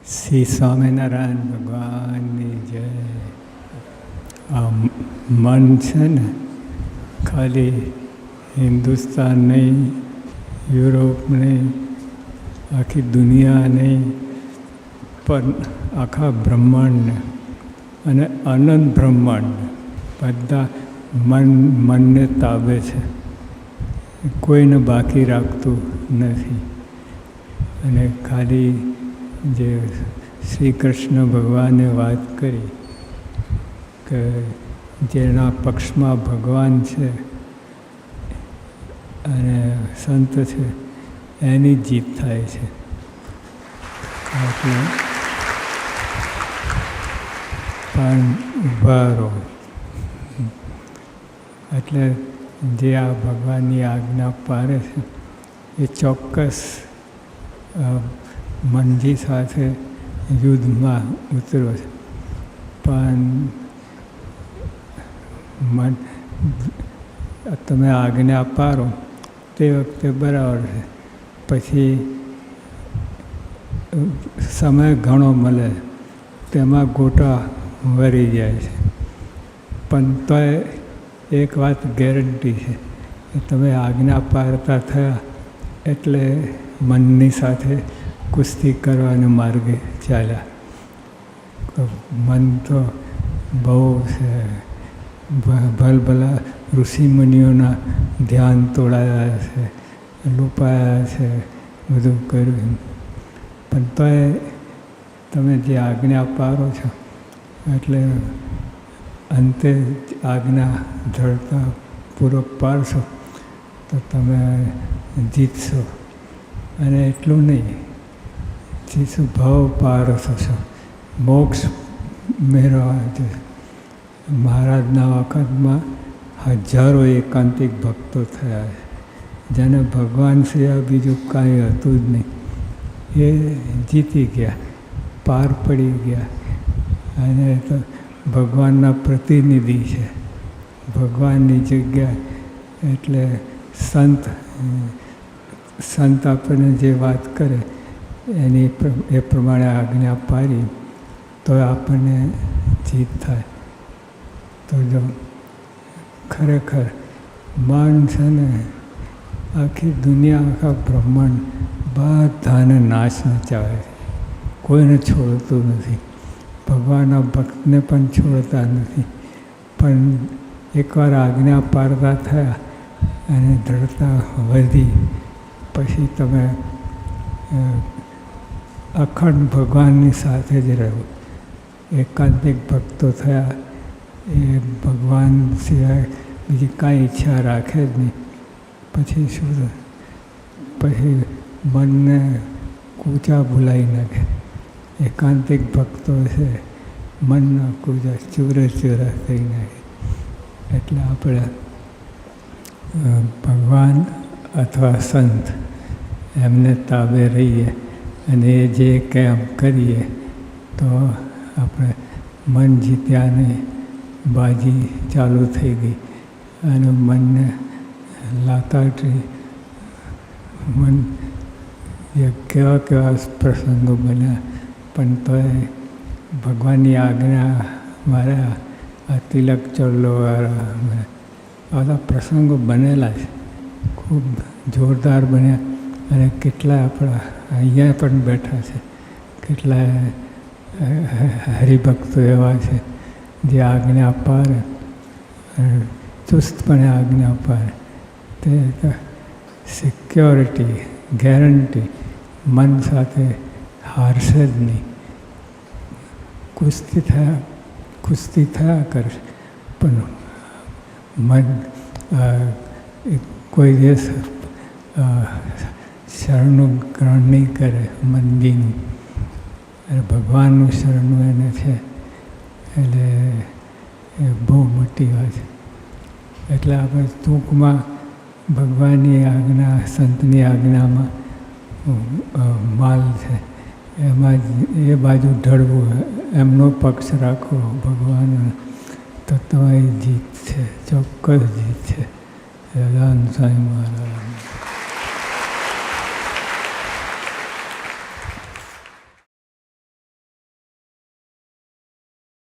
શ્રી સ્વામિનારાયણ ભગવાનની જય. આ મન છે ને, ખાલી હિન્દુસ્તાન નહીં, યુરોપ નહીં, આખી દુનિયા નહીં, પણ આખા બ્રહ્માંડને અને અનંત બ્રહ્માંડ બધા મનને તાબે છે. કોઈને બાકી રાખતું નથી. અને ખાલી જે શ્રી કૃષ્ણ ભગવાને વાત કરી કે જેના પક્ષમાં ભગવાન છે અને સંત છે એની જીત થાય છે. એટલે પણ ઊભા રહો. એટલે જે આ ભગવાનની આજ્ઞા પાડે છે એ ચોક્કસ મનજી સાથે યુદ્ધમાં ઉતરો છે. પણ તમે આજ્ઞા પાડો તે વખતે બરાબર છે, પછી સમય ઘણો મળે તેમાં ગોટા વળી જાય છે. પણ તોય એક વાત ગેરંટી છે કે તમે આજ્ઞા પાડતા થયા એટલે મનની સાથે કુસ્તી કરવાને માર્ગે ચાલ્યા. મન તો બહુ છે, ભલભલા ઋષિમુનિઓના ધ્યાન તોડાયા છે, લૂંટાયા છે, બધું કર્યું. પણ તોય તમે જે આજ્ઞા પાડો છો એટલે અંતે આજ્ઞા દ્રઢતા પૂર્વક પાડશો તો તમે જીતશો. અને એટલું નહીં, જીતશો, ભાવ પાર થશો, મોક્ષ મેળવવા જોઈએ. મહારાજના વખતમાં હજારો એકાંતિક ભક્તો થયા છે, જેને ભગવાન સિવાય બીજું કાંઈ હતું જ નહીં. એ જીતી ગયા, પાર પડી ગયા. અને તો ભગવાનના પ્રતિનિધિ છે. ભગવાનની જગ્યા એટલે સંત આપણને જે વાત કરે એની એ પ્રમાણે આજ્ઞા પાડી તો આપણને જીત થાય. તો જો ખરેખર મન છે ને, આખી દુનિયા, આખા બ્રહ્માંડ બધાને નાશ નચાવે છે. કોઈને છોડતું નથી. ભગવાનના ભક્તને પણ છોડતા નથી. પણ એકવાર આજ્ઞા પાડતા થયા અને દ્રઢતા વધી પછી તમે અખંડ ભગવાનની સાથે જ રહો. એકાંતિક ભક્તો થયા એ ભગવાન સિવાય બીજી કાંઈ ઈચ્છા રાખે જ નહીં. પછી શું, પછી મનને કૂચા ભૂલાઈ નાખે. એકાંતિક ભક્તો છે, મનના કૂચા ચૂરે ચૂરા થઈ નાખે. એટલે આપણે ભગવાન અથવા સંત એમને તાબે રહીએ અને એ જે કેમ કરીએ તો આપણે મન જીત્યા નહીં, બાજી ચાલુ થઈ ગઈ. અને મનને લાતાટરી મન કેવા કેવા પ્રસંગો બન્યા. પણ તોય ભગવાનની આજ્ઞા મારા આ તિલક ચોલ્લોવાળા બધા પ્રસંગો બનેલા છે, ખૂબ જોરદાર બન્યા. અને કેટલાય આપણા અહીંયા પણ બેઠા છે, કેટલાય હરિભક્તો એવા છે જે આજ્ઞા પાડે, ચુસ્તપણે આજ્ઞા પાડે. તે સિક્યોરિટી, ગેરંટી, મન સાથે હારશે જ નહીં. કુસ્તી થયા કરશે પણ મન કોઈ દિવસ શરણનું ગ્રહણ નહીં કરે મનજીનું. અને ભગવાનનું શરણનું એને છે એટલે એ બહુ મોટી વાત છે. એટલે આપણે ટૂંકમાં ભગવાનની આજ્ઞા, સંતની આજ્ઞામાં માલ છે. એમાં એ બાજુ ઢળવું, એમનો પક્ષ રાખવો ભગવાન, તો તમારી જીત છે, ચોક્કસ જીત છે. સદાન સ્વામી મહારાજ.